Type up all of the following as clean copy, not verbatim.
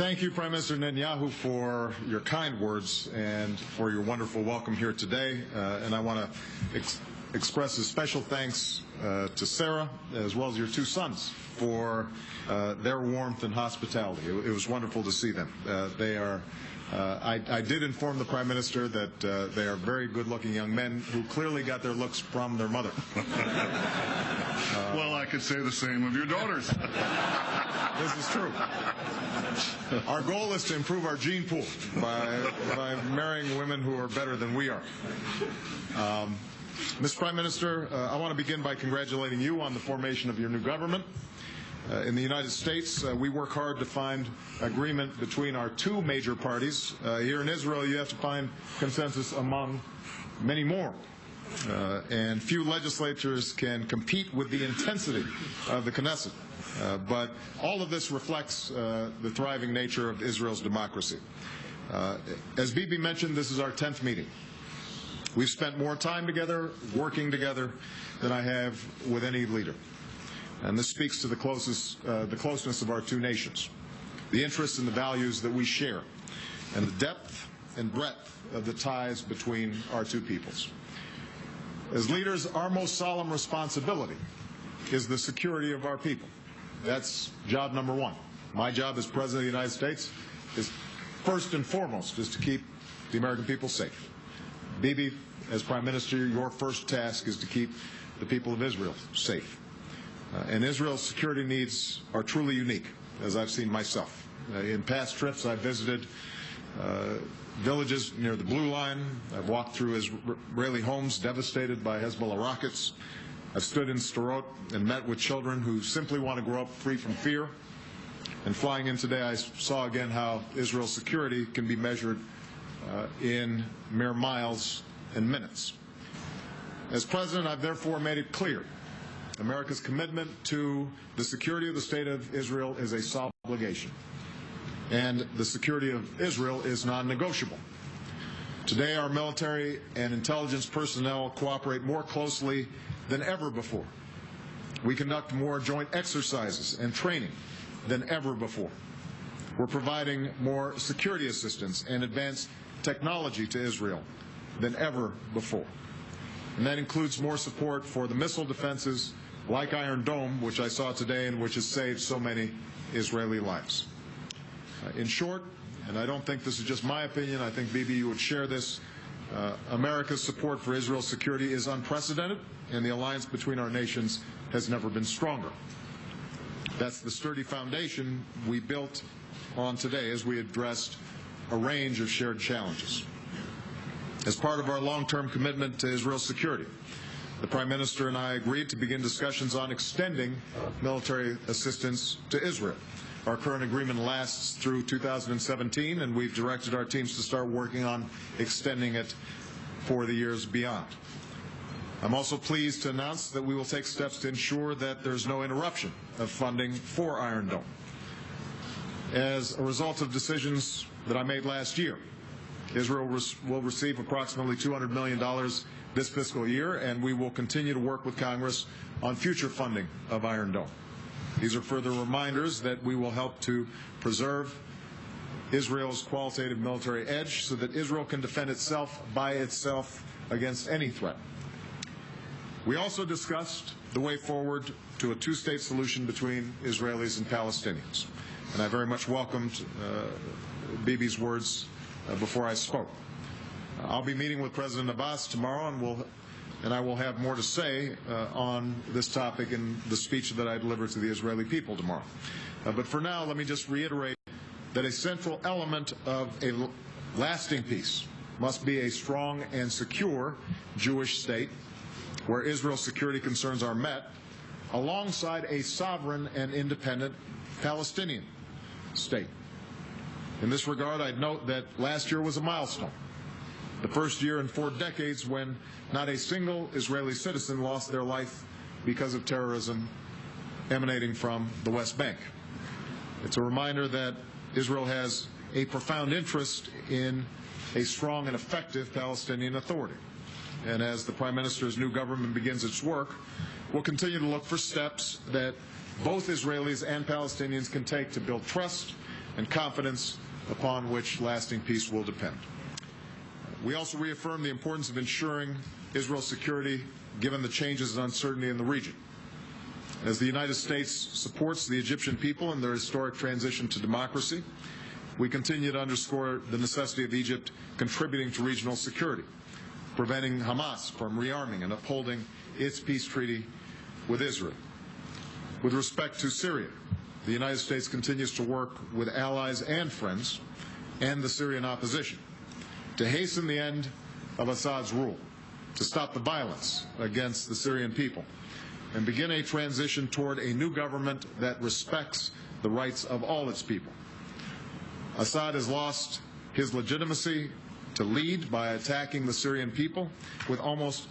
Thank you, Prime Minister Netanyahu, for your kind words and for your wonderful welcome here today. And I want to express a special thanks to Sarah, as well as your two sons, for their warmth and hospitality. It was wonderful to see them. I did inform the Prime Minister that they are very good-looking young men who clearly got their looks from their mother. Well, I could say the same of your daughters. This is true. Our goal is to improve our gene pool by marrying women who are better than we are. Mr. Prime Minister, I want to begin by congratulating you on the formation of your new government. In the United States, we work hard to find agreement between our two major parties. Here in Israel, you have to find consensus among many more. And few legislatures can compete with the intensity of the Knesset. But all of this reflects the thriving nature of Israel's democracy. As Bibi mentioned, this is our 10th meeting. We've spent more time together, working together, than I have with any leader. And this speaks to the closeness of our two nations, the interests and the values that we share, and the depth and breadth of the ties between our two peoples. As leaders, our most solemn responsibility is the security of our people. That's job number one. My job as President of the United States is first and foremost is to keep the American people safe. Bibi, as Prime Minister, your first task is to keep the people of Israel safe. And Israel's security needs are truly unique, as I've seen myself. In past trips, I've visited villages near the Blue Line. I've walked through Israeli homes devastated by Hezbollah rockets. I've stood in Sderot and met with children who simply want to grow up free from fear. And flying in today, I saw again how Israel's security can be measured in mere miles and minutes. As President, I've therefore made it clear America's commitment to the security of the State of Israel is a solemn obligation, and the security of Israel is non-negotiable. Today, our military and intelligence personnel cooperate more closely than ever before. We conduct more joint exercises and training than ever before. We're providing more security assistance and advanced technology to Israel than ever before. And that includes more support for the missile defenses like Iron Dome, which I saw today and which has saved so many Israeli lives. In short, and I don't think this is just my opinion, I think, Bibi, you would share this, America's support for Israel's security is unprecedented, and the alliance between our nations has never been stronger. That's the sturdy foundation we built on today as we addressed a range of shared challenges. As part of our long-term commitment to Israel's security, the Prime Minister and I agreed to begin discussions on extending military assistance to Israel. Our current agreement lasts through 2017, and we've directed our teams to start working on extending it for the years beyond. I'm also pleased to announce that we will take steps to ensure that there's no interruption of funding for Iron Dome. As a result of decisions that I made last year, Israel will receive approximately $200 million this fiscal year, and we will continue to work with Congress on future funding of Iron Dome. These are further reminders that we will help to preserve Israel's qualitative military edge so that Israel can defend itself by itself against any threat. We also discussed the way forward to a two-state solution between Israelis and Palestinians, and I very much welcomed Bibi's words before I spoke. I'll be meeting with President Abbas tomorrow, and I will have more to say on this topic in the speech that I deliver to the Israeli people tomorrow. But for now, let me just reiterate that a central element of a lasting peace must be a strong and secure Jewish state where Israel's security concerns are met, alongside a sovereign and independent Palestinian state. In this regard, I'd note that last year was a milestone, the first year in 4 decades when not a single Israeli citizen lost their life because of terrorism emanating from the West Bank. It's a reminder that Israel has a profound interest in a strong and effective Palestinian Authority. And as the Prime Minister's new government begins its work, we'll continue to look for steps that both Israelis and Palestinians can take to build trust and confidence upon which lasting peace will depend. We also reaffirm the importance of ensuring Israel's security given the changes and uncertainty in the region. As the United States supports the Egyptian people in their historic transition to democracy, we continue to underscore the necessity of Egypt contributing to regional security, preventing Hamas from rearming and upholding its peace treaty with Israel. With respect to Syria, the United States continues to work with allies and friends and the Syrian opposition to hasten the end of Assad's rule, to stop the violence against the Syrian people, and begin a transition toward a new government that respects the rights of all its people. Assad has lost his legitimacy to lead by attacking the Syrian people with almost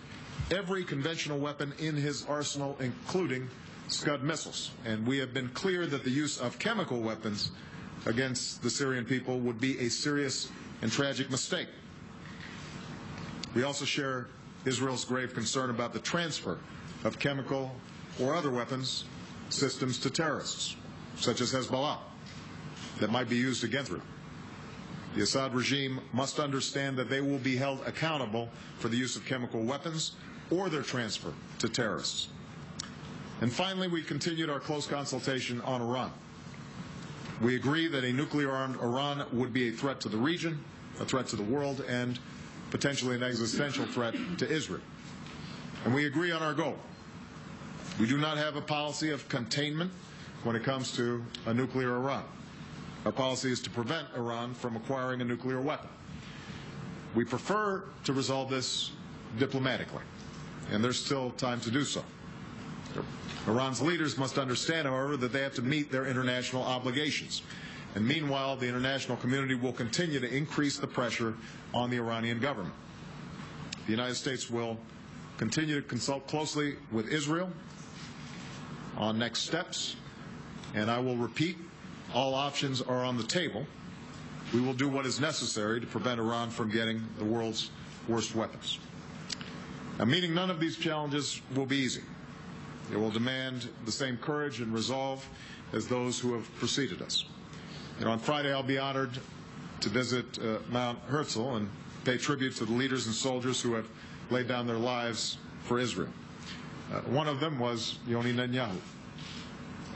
every conventional weapon in his arsenal, including Scud missiles. And we have been clear that the use of chemical weapons against the Syrian people would be a serious and tragic mistake. We also share Israel's grave concern about the transfer of chemical or other weapons systems to terrorists, such as Hezbollah, that might be used against Israel. The Assad regime must understand that they will be held accountable for the use of chemical weapons or their transfer to terrorists. And finally, we continued our close consultation on Iran. We agree that a nuclear-armed Iran would be a threat to the region, a threat to the world, and potentially an existential threat to Israel. And we agree on our goal. We do not have a policy of containment when it comes to a nuclear Iran. Our policy is to prevent Iran from acquiring a nuclear weapon. We prefer to resolve this diplomatically, and there's still time to do so. Iran's leaders must understand, however, that they have to meet their international obligations. And meanwhile, the international community will continue to increase the pressure on the Iranian government. The United States will continue to consult closely with Israel on next steps, and I will repeat, all options are on the table. We will do what is necessary to prevent Iran from getting the world's worst weapons. Now, meeting none of these challenges will be easy. It will demand the same courage and resolve as those who have preceded us. On Friday, I'll be honored to visit Mount Herzl and pay tribute to the leaders and soldiers who have laid down their lives for Israel. One of them was Yoni Netanyahu.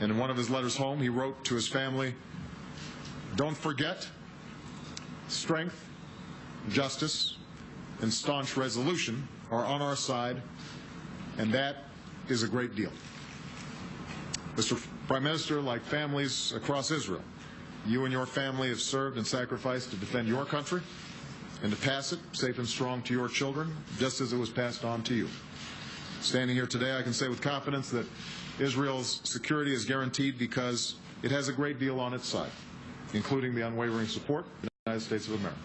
And in one of his letters home, he wrote to his family, "Don't forget, strength, justice, and staunch resolution are on our side, and that is a great deal." Mr. Prime Minister, like families across Israel, you and your family have served and sacrificed to defend your country and to pass it safe and strong to your children, just as it was passed on to you. Standing here today, I can say with confidence that Israel's security is guaranteed because it has a great deal on its side, including the unwavering support of the United States of America.